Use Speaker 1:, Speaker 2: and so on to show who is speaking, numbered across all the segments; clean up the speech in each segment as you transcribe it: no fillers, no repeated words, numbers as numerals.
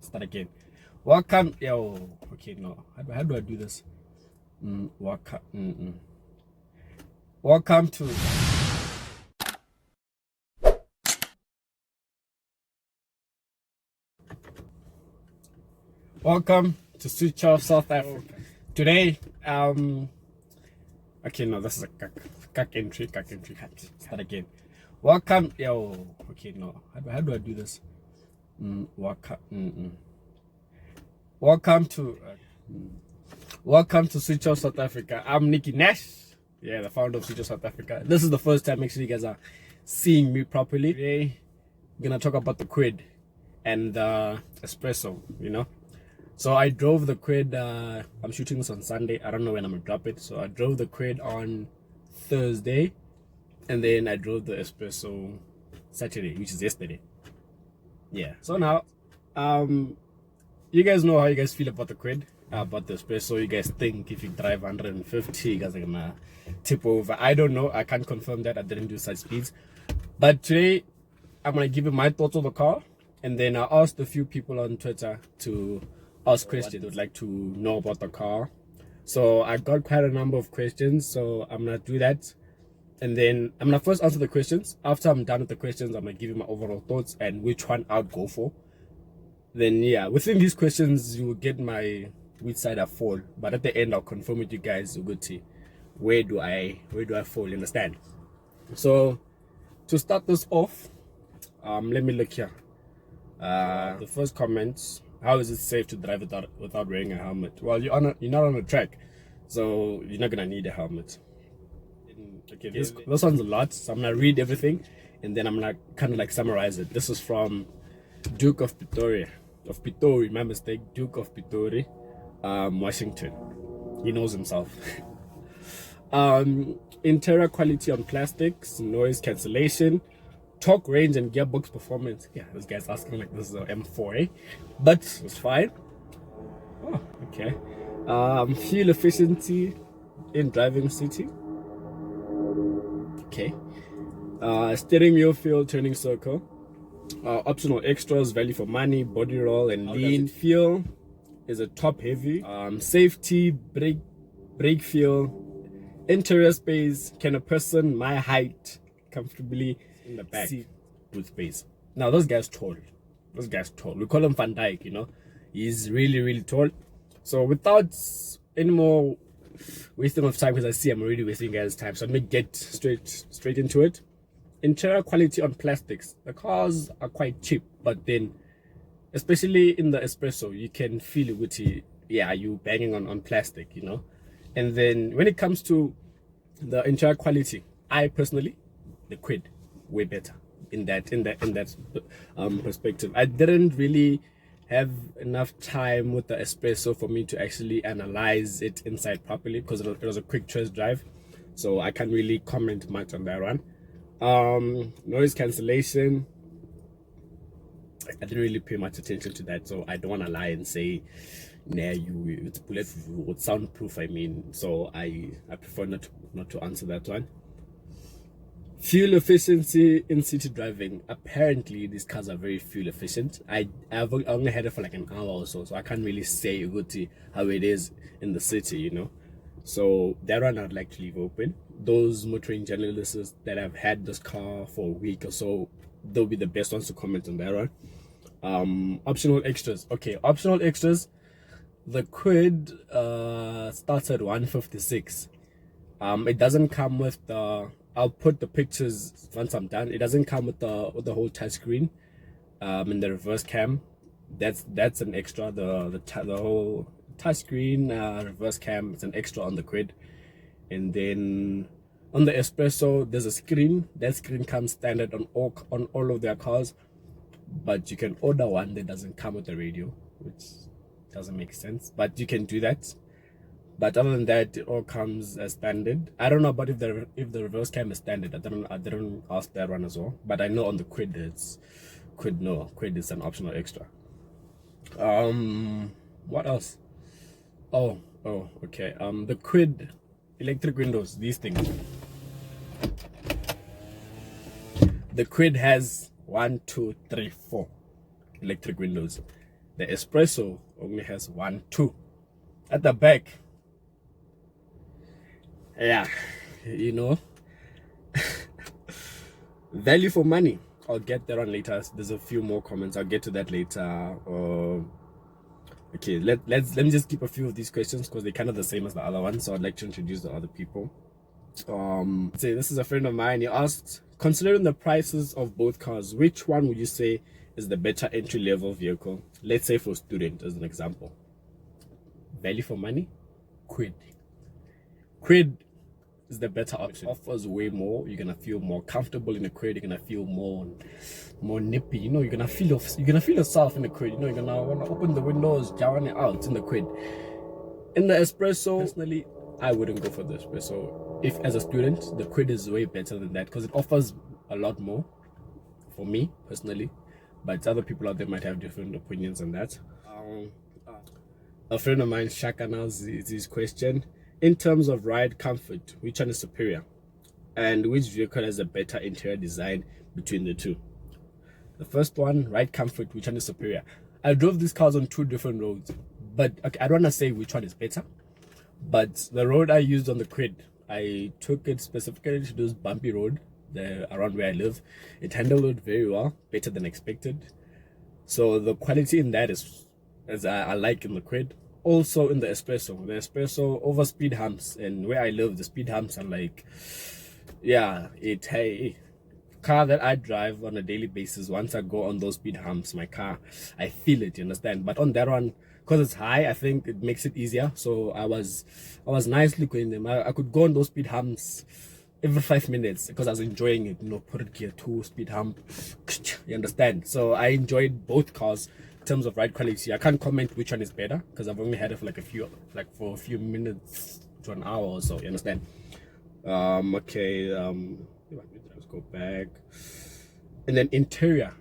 Speaker 1: Start again. Welcome. Yo. Okay, no. How do I do this? Welcome to. Welcome to Suitability, South Africa. Today, okay, no, this is a cack entry. Start again. Welcome. Yo. Okay, no. How do I do this? Welcome to Suitability, South Africa. I'm Nicky Nash. Yeah, the founder of Suitability, South Africa. This is the first time actually you guys are seeing me properly. Today, I'm gonna talk about the Kwid and the Espresso, you know. So I drove the Kwid, I'm shooting this on Sunday. I don't know when I'm gonna drop it. So I drove the Kwid on Thursday, and then I drove the Espresso Saturday, which is yesterday. Yeah. So now, you guys know how you guys feel about the Kwid, about the Espresso. You guys think if you drive 150, you guys are gonna tip over. I don't know. I can't confirm that. I didn't do such speeds. But today, I'm gonna give you my thoughts on the car, and then I asked a few people on Twitter to ask questions. They would like to know about the car. So I got quite a number of questions. So I'm gonna do that, and then I'm gonna first answer the questions. After I'm done with the questions, I'm gonna give you my overall thoughts and which one I'd go for. Then yeah, within these questions you will get my which side I fall, but at the end I'll confirm with you guys where do I fall, you understand? So to start this off, let me look here. The first comments: how is it safe to drive without wearing a helmet? Well, you're not on a track, so you're not gonna need a helmet. Okay, this one's a lot, so I'm gonna read everything and then I'm gonna kind of like summarize it. This is from Duke of Pitori, my mistake, Duke of Pitori, Washington. He knows himself. Interior quality on plastics, noise cancellation, torque range and gearbox performance. Yeah, this guy's asking like this is an M4, but it's fine. Oh, okay. Fuel efficiency in driving city. Okay. Steering wheel feel, turning circle. Optional extras, value for money, body roll and lean. Feel is a top heavy. Safety, brake feel, interior space. Can a person my height comfortably in the back seat with space? Now this guy's tall. We call him Van Dyke, you know. He's really tall. So without any more wasting of time, because I see I'm already wasting guys' time, so let me get straight into it. Interior quality on plastics. The cars are quite cheap, but then especially in the Espresso you can feel it with you banging on plastic, you know. And then when it comes to the interior quality, I personally, the Kwid way better in that perspective. I didn't really have enough time with the Espresso for me to actually analyze it inside properly, because it was a quick test drive, so I can't really comment much on that one. Noise cancellation, I didn't really pay much attention to that, so I don't want to lie and say it's bulletproof, it's soundproof. I mean, so I prefer not to answer that one. Fuel efficiency in city driving. Apparently these cars are very fuel efficient. I've only had it for like an hour or so I can't really say how it is in the city, you know. So that one I'd like to leave open. Those motoring journalists that have had this car for a week or so, they'll be the best ones to comment on that one. Optional extras. Okay, optional extras. The Kwid starts at 156. It doesn't come with the, I'll put the pictures once I'm done. It doesn't come with the whole touchscreen in the reverse cam. That's an extra. The whole touchscreen reverse cam is an extra on the Kwid. And then on the Espresso there's a screen. That screen comes standard on all of their cars, but you can order one that doesn't come with the radio, which doesn't make sense, but you can do that. But other than that, it all comes as standard. I don't know about if the reverse cam is standard. I didn't ask that one as well. But I know on the Kwid Kwid is an optional extra. What else? Oh, okay. The Kwid electric windows, these things. The Kwid has 1, 2, 3, 4. electric windows. The Espresso only has 1, 2 at the back. Yeah, you know. Value for money. I'll get there on later. There's a few more comments. I'll get to that later. Okay, let me just keep a few of these questions because they're kind of the same as the other ones. So I'd like to introduce the other people. Say this is a friend of mine. He asked, considering the prices of both cars, which one would you say is the better entry-level vehicle? Let's say for student as an example. Value for money, Kwid. Kwid is the better option. It offers way more. You're gonna feel more comfortable in the Kwid. You're gonna feel more nippy. You know, you're gonna feel yourself in the Kwid. You know, you're gonna wanna open the windows, jawing it out in the Kwid. In the Espresso, personally, I wouldn't go for the Espresso. If as a student, the Kwid is way better than that because it offers a lot more for me personally. But other people out there might have different opinions on that. A friend of mine, Shaka, now is his question. In terms of ride comfort, which one is superior? And which vehicle has a better interior design between the two? The first one, ride comfort, which one is superior? I drove these cars on 2 different roads, but okay, I don't want to say which one is better. But the road I used on the Kwid, I took it specifically to this bumpy road around where I live. It handled it very well, better than expected. So the quality in that is as I like in the Kwid. Also in the Espresso over speed humps, and where I live the speed humps are like, yeah, car that I drive on a daily basis. Once I go on those speed humps, my car, I feel it, you understand? But on that one, because it's high, I think it makes it easier. So I was nicely going them. I could go on those speed humps every 5 minutes because I was enjoying it, you know, put it gear 2 speed hump, you understand? So I enjoyed both cars. In terms of ride quality, I can't comment which one is better because I've only had it for for a few minutes to an hour or so, you understand? Okay, let's go back. And then interior,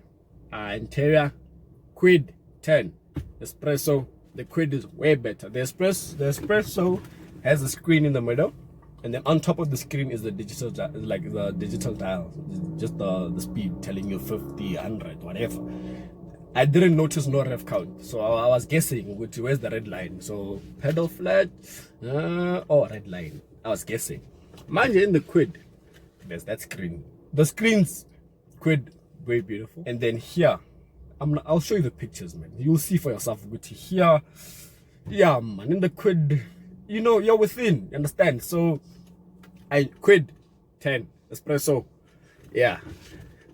Speaker 1: Kwid 10, Espresso, the Kwid is way better. The Espresso has a screen in the middle, and then on top of the screen is the digital dial, just the speed telling you 50, 100, whatever. I didn't notice no rev count, so I was guessing where's the red line. So pedal flat, red line. I was guessing. Mind you, in the Kwid, there's that screen. The screen's Kwid, very beautiful. And then here, I'll show you the pictures, man. You'll see for yourself. Here, yeah, man. In the Kwid, you know, you're within. You understand? So, Kwid 10 Espresso, yeah.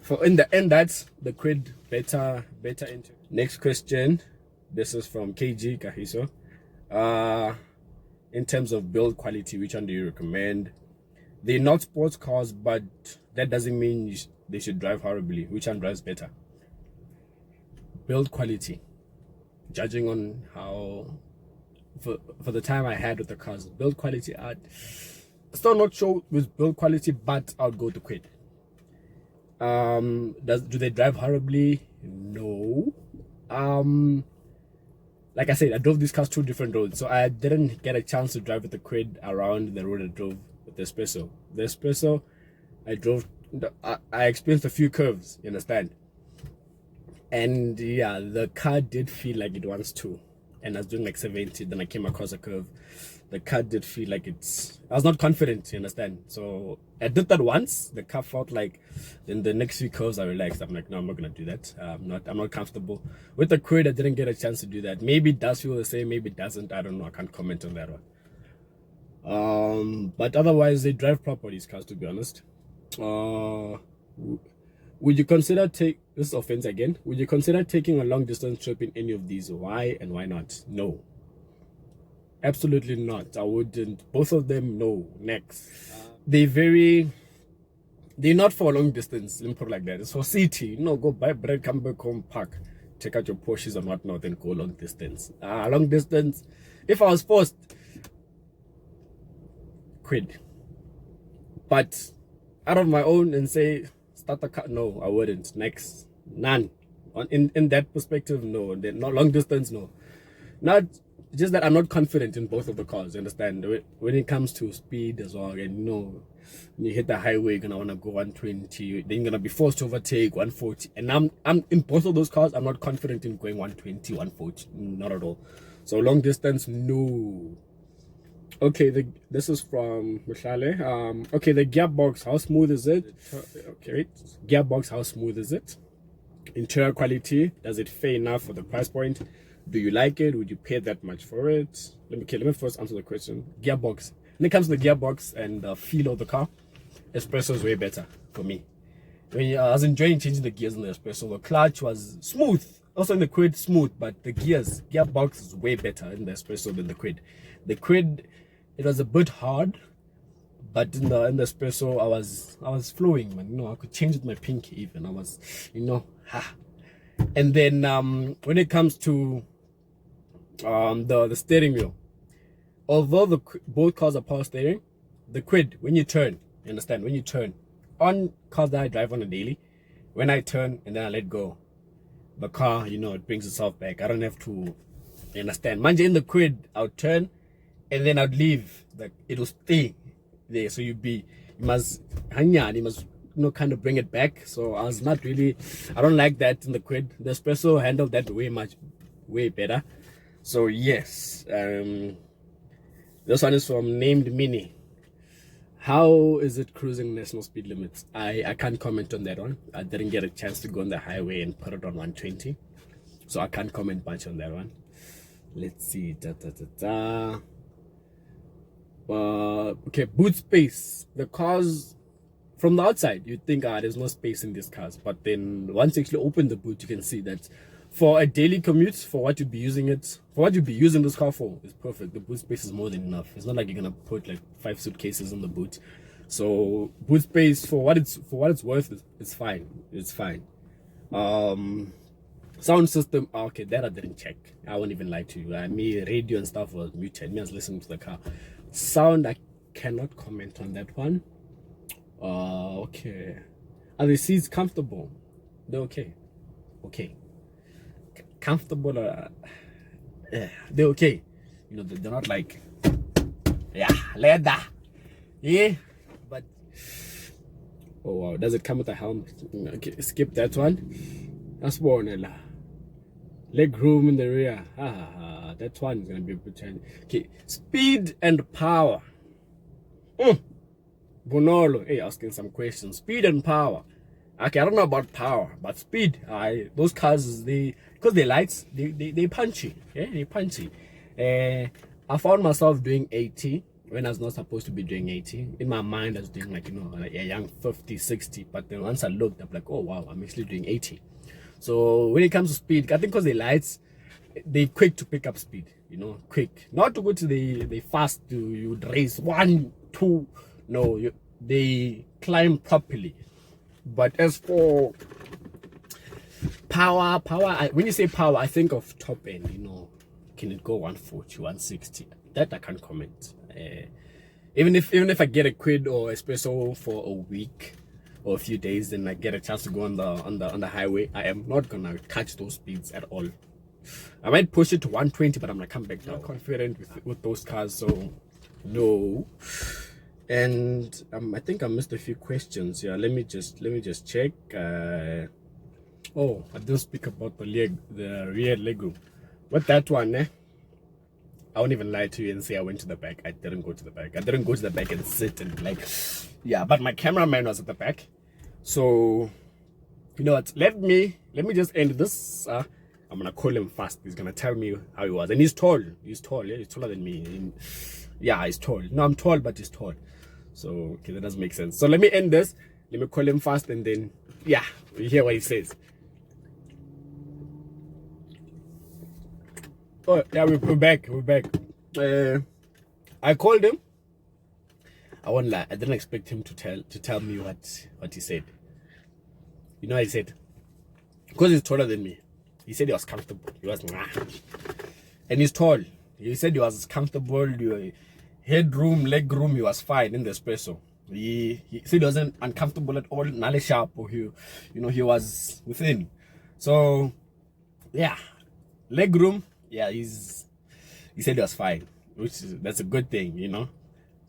Speaker 1: For in the end, that's the Kwid better into. Next question, this is from KG Kahiso. In terms of build quality, which one do you recommend? They're not sports cars, but that doesn't mean they should drive horribly. Which one drives better? Build quality, judging on how for the time I had with the cars, build quality, I'd still not sure with build quality, but I'll go to Kwid. Do they drive horribly? No. Like I said, I drove these cars 2 different roads, so I didn't get a chance to drive with the Kwid around the road I drove with the Espresso. The Espresso, I experienced a few curves, you understand? And yeah, the car did feel like it wants to, and I was doing like 70, then I came across a curve. The car did feel like I was not confident, you understand? So I did that once. The car felt like, in the next few curves I relaxed. I'm like, no, I'm not gonna do that. I'm not comfortable with the Kwid. I didn't get a chance to do that. Maybe it does feel the same, maybe it doesn't. I don't know. I can't comment on that one. But otherwise they drive proper, these cars, to be honest. Would you consider this is offense again? Would you consider taking a long distance trip in any of these? Why and why not? No. Absolutely not. I wouldn't. Both of them, no. Next. They're not for a long distance. Let me put it like that. It's for city. You know, go buy bread, come back home, park, check out your Porsches and whatnot, and go long distance. Long distance. If I was forced, Kwid. But out of my own and say start a car, no, I wouldn't. Next. None. In that perspective, no. No long distance, no. Not just that I'm not confident in both of the cars, you understand? When it comes to speed as well, and you know, when you hit the highway, you're gonna want to go 120, then you're gonna be forced to overtake 140. And I'm in both of those cars, I'm not confident in going 120, 140, not at all. So long distance, no. Okay, this is from Michale. Okay, the gearbox, how smooth is it? Okay, wait. Gearbox, how smooth is it? Interior quality, does it fare enough for the price point? Do you like it? Would you pay that much for it? Let me first answer the question. Gearbox. When it comes to the gearbox and the feel of the car, Espresso is way better for me. I was enjoying changing the gears in the Espresso. The clutch was smooth. Also in the Kwid, smooth, but the gearbox is way better in the Espresso than the Kwid. The Kwid, it was a bit hard, but in the Espresso, I was flowing, man. You know, I could change with my pinky even. I was, you know, ha. And then when it comes to the steering wheel, although both cars are power steering, the Kwid, when you turn, you understand, when you turn, on cars that I drive on a daily, when I turn and then I let go, the car, you know, it brings itself back. I don't have to, you understand. Manja in the Kwid, I'll turn and then I'd leave. Like, it'll stay there. So you must, you know, kind of bring it back. So I was not really, I don't like that in the Kwid. The Espresso handled that way better. So yes, this one is from Named Mini. How is it cruising national speed limits? I can't comment on that one. I didn't get a chance to go on the highway and put it on 120, so I can't comment much on that one. Let's see. Okay, boot space. The cars from the outside, you'd think there's no space in these cars, but then once you actually open the boot, you can see that for a daily commute, for what you'd be using this car for, is perfect. The boot space is more than enough. It's not like you're gonna put like 5 suitcases in the boot. So boot space, for what it's worth, it's fine. It's fine. Sound system, okay, that I didn't check. I won't even lie to you. Me, radio and stuff was muted. Me, I was listening to the car. Sound, I cannot comment on that one. Okay. Are the seats comfortable? They're okay. Okay. Comfortable, they're okay. You know, they're not like, yeah, leather. Yeah, but oh wow, does it come with a helmet? Okay, skip that one. That's one. Leg room in the rear. That one is gonna be pretend. Okay, speed and power. Bonolo, hey, asking some questions. Speed and power. Okay, I don't know about power, but speed. Those cars, because they're lights, they punchy. Yeah, they punchy. I found myself doing 80 when I was not supposed to be doing 80. In my mind, I was doing like, you know, like a young 50, 60. But then once I looked, I'm like, oh wow, I'm actually doing 80. So when it comes to speed, I think because they're lights, they're quick to pick up speed. You know, quick. Not to go to the fast. You would race 1, 2. No, they climb properly. But as for power, when you say power, I think of top end, you know, can it go 140, 160? That I can't comment. Even if I get a Kwid or Espresso for a week or a few days, then I get a chance to go on the highway, I am not gonna catch those speeds at all. I might push it to 120, but I'm gonna come back down. Not confident with those cars, so no. And I think I missed a few questions. Yeah, let me just check. Oh, I didn't speak about the rear legroom. With that one, I won't even lie to you and say I went to the back. I didn't go to the back. I didn't go to the back and sit and like, yeah. But my cameraman was at the back, so you know what? Let me just end this. I'm gonna call him fast. He's gonna tell me how he was, and he's tall. He's tall. Yeah, he's taller than me. Yeah, he's tall. No, I'm tall, but he's tall. So okay, that doesn't make sense. So let me end this. Let me call him fast, and then yeah, we hear what he says. Oh yeah, we're back. We're back. I called him. I won't lie. I didn't expect him to tell me what he said. You know what he said? Because he's taller than me. He said he was comfortable. He was and he's tall. He said he was comfortable. Headroom, leg room, he was fine in the Espresso. He said he wasn't uncomfortable at all. Nale sharp, or he was within. So yeah, leg room, yeah, he said he was fine, that's a good thing, you know.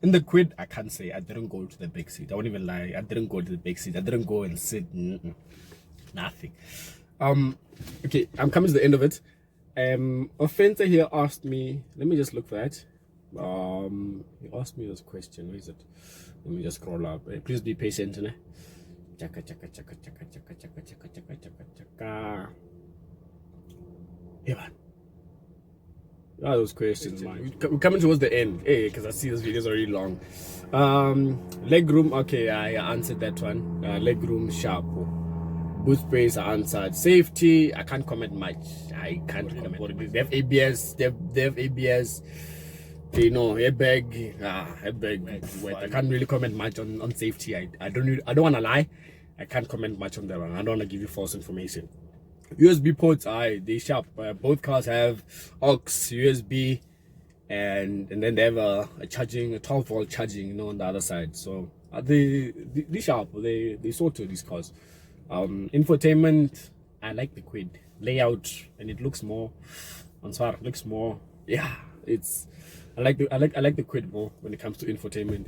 Speaker 1: In the Kwid, I can't say I didn't go to the big seat. I won't even lie. I didn't go to the big seat. I didn't go and sit. Nothing. Okay, I'm coming to the end of it. Offender here asked me. Let me just look for that. He asked me this question. Where is it? Let me just scroll up. Please be patient, né? Chaka chaka chaka chaka chaka chaka chaka chaka chaka chaka. Yeah, man. Those questions, man. We're coming towards the end, because I see this video is already long. Leg room, okay, I answered that one. Leg room, sharp. Boot space, I answered. Safety, I can't comment much. I can't comment. They have ABS, they have ABS. You know, airbag. Wait, I can't really comment much on safety. I don't want to lie. I can't comment much on that one. I don't want to give you false information. USB ports, they sharp. Both cars have aux, USB, and then they have a 12-volt charging, you know, on the other side. So they sharp. They sorted these cars. Infotainment, I like the Kwid layout, and it looks more. It looks more. Yeah, it's. I like the Kwid more when it comes to infotainment.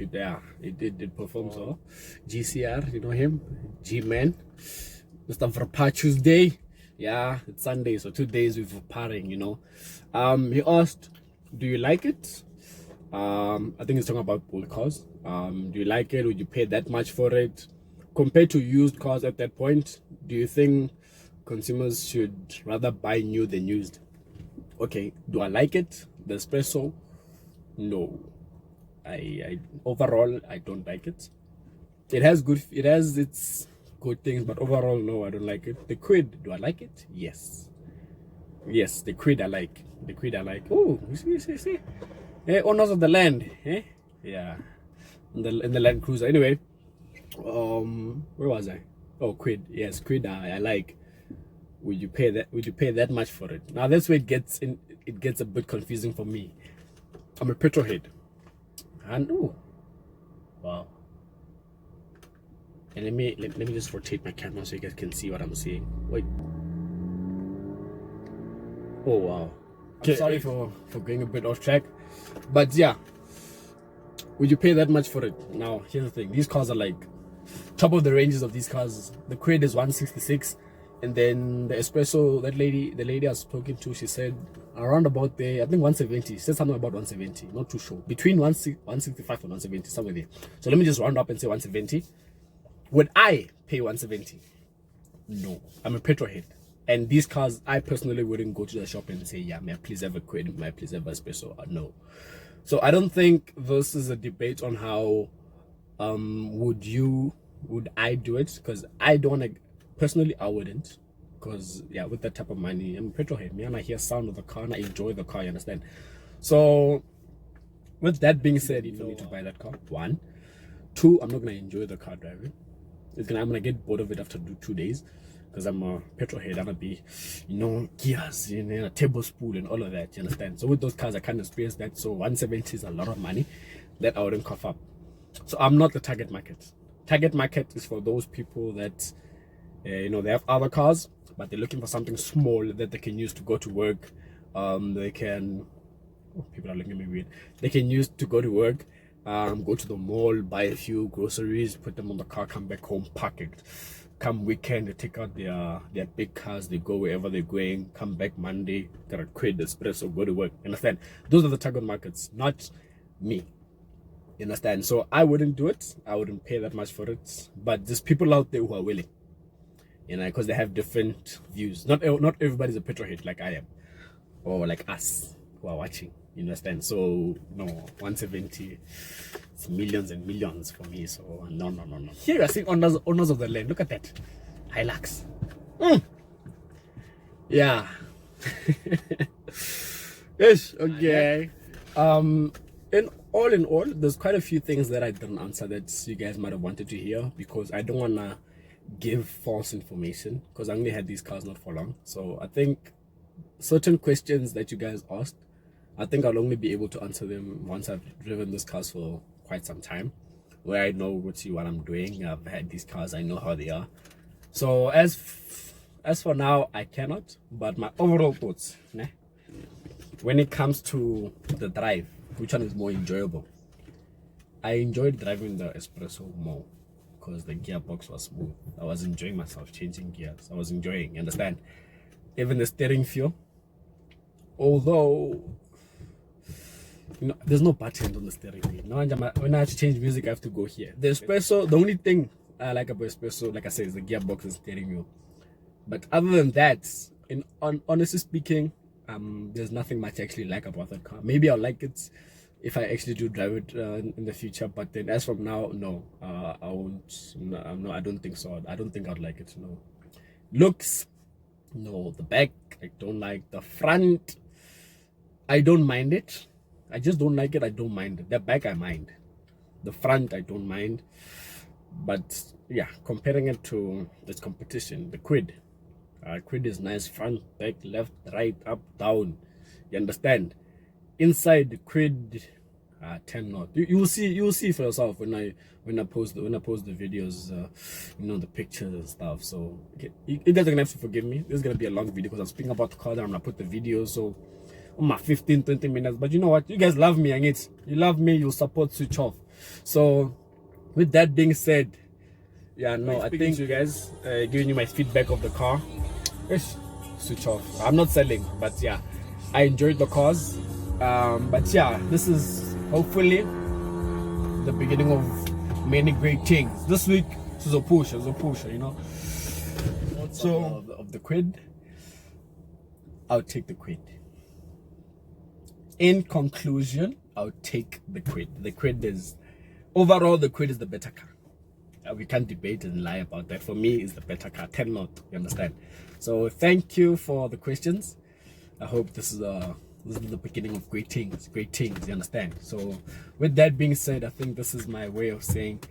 Speaker 1: It performs well. GCR, you know him, G-Man, Mr. Verpa Tuesday. Yeah, it's Sunday, so 2 days with Verparing, you know. He asked, do you like it? I think he's talking about old cars. Do you like it? Would you pay that much for it? Compared to used cars at that point, do you think consumers should rather buy new than used? Okay, do I like it? The Espresso? No. Overall, I don't like it. It has its good things, but overall, no, I don't like it. The Kwid, do I like it? Yes. Yes, the Kwid I like. The Kwid I like. Oh, see. Owners of the land, eh? Yeah. In the Land Cruiser. Anyway, where was I? Oh, Kwid. Yes, Kwid I like. Would you pay that much for it? Now that's where it gets a bit confusing for me. I'm a petrol head. And wow. And let me just rotate my camera so you guys can see what I'm seeing. Wait. Oh wow. Okay. I'm sorry for going a bit off track. But yeah. Would you pay that much for it? Now here's the thing. These cars are like top of the ranges of these cars. The Kwid is 166. And then the Espresso, the lady I was talking to, she said around about there, I think 170. She said something about 170, not too sure. Between 165 and 170, somewhere there. So let me just round up and say 170. Would I pay 170? No. I'm a petrol head. And these cars, I personally wouldn't go to the shop and say, yeah, may I please have a Kwid, may I please have a Espresso? No. So I don't think this is a debate on how would I do it? Because I don't want to. Personally, I wouldn't, because yeah, with that type of money, I'm a petrol head, man. I hear sound of the car and I enjoy the car, you understand? So with that being said, you don't need to buy that car. 1, 2, I'm not gonna enjoy the car driving. I'm gonna get bored of it after 2 days, because I'm a petrol head. I'm gonna be, gears, a tablespoon and all of that, you understand? So with those cars, I can't experience that. So 170 is a lot of money that I wouldn't cough up. So I'm not the target market. Target market is for those people that they have other cars, but they're looking for something small that they can use to go to work. They can, people are looking at me weird. They can use to go to work, go to the mall, buy a few groceries, put them on the car, come back home, park it. Come weekend, they take out their big cars, they go wherever they're going, come back Monday, get a Kwid, Espresso, go to work. You understand? Those are the target markets, not me. You understand? So I wouldn't do it. I wouldn't pay that much for it. But there's people out there who are willing. Because they have different views. Not everybody's a petrol head like I am, or like us who are watching. You understand? So no, 170, it's millions and millions for me. So no. Here you are seeing owners of the land. Look at that, Hilux. Yeah. Yes. Okay. In all, there's quite a few things that I didn't answer that you guys might have wanted to hear, because I don't wanna give false information, because I only had these cars not for long. So I think certain questions that you guys asked, I think I'll only be able to answer them once I've driven these cars for quite some time, where I know what I'm doing. I've had these cars, I know how they are. So as for now, I cannot. But my overall thoughts, when it comes to the drive, which one is more enjoyable? I enjoyed driving the Espresso more because the gearbox was smooth. I was enjoying myself changing gears. I was enjoying, you understand? Even the steering feel, although there's no buttons on the steering wheel. No, when I have to change music, I have to go here. The Espresso, the only thing I like about Espresso, like I said, is the gearbox and steering wheel. But other than that, honestly speaking, there's nothing much I actually like about that car. Maybe I'll like it if I actually do drive it in the future, but then as from now, no, I won't. No, I don't think so. I don't think I'd like it. No. Looks, no. The back, I don't like. The front, I don't mind it. I just don't like it. I don't mind it. The back, I mind. The front, I don't mind. But yeah, comparing it to its competition, the Kwid. Kwid is nice, front, back, left, right, up, down. You understand? Inside the Kwid, 10 knot. You will see for yourself when I post the videos, the pictures and stuff. So you guys are gonna have to forgive me. This is gonna be a long video because I'm speaking about the car and I'm gonna put the videos. So on my 15-20 minutes. But you know what? You guys love me, and you love me. You support Switch Off. So with that being said, yeah, no, I think you guys giving you my feedback of the car. Yes, Switch Off. I'm not selling, but yeah, I enjoyed the cars. But yeah, this is hopefully the beginning of many great things. This week this is a push, you know. So of the Kwid, I'll take the Kwid. In conclusion, I'll take the Kwid. The Kwid is overall the Kwid is the better car. We can't debate and lie about that. For me, it's the better car. 10 knot, you understand? So thank you for the questions. I hope this is the beginning of great things, you understand? So with that being said, I think this is my way of saying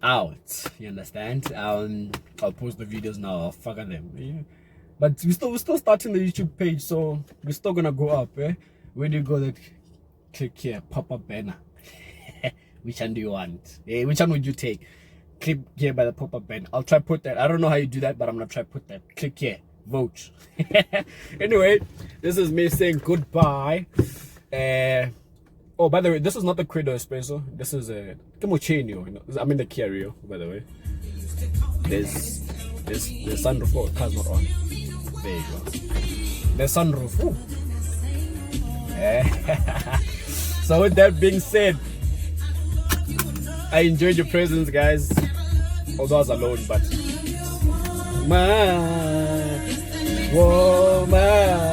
Speaker 1: out, you understand? I'll post the videos now, I'll fucker them. Yeah. But we're still starting the YouTube page, so we're still gonna go up, eh? Where do you go? That click here, pop-up banner. Which one do you want? Eh, which one would you take? Click here by the pop-up banner. I'll try put that. I don't know how you do that, but I'm gonna try put that. Click here. Vote. Anyway, this is me saying goodbye. Oh, by the way, this is not the Kwid or Espresso. This is a Camochenio. I mean the Kia Rio, by the way. There's the sunroof. Oh, the car's not on. There you go. The sunroof. Ooh. So with that being said, I enjoyed your presence, guys. Although I was alone, but my woman.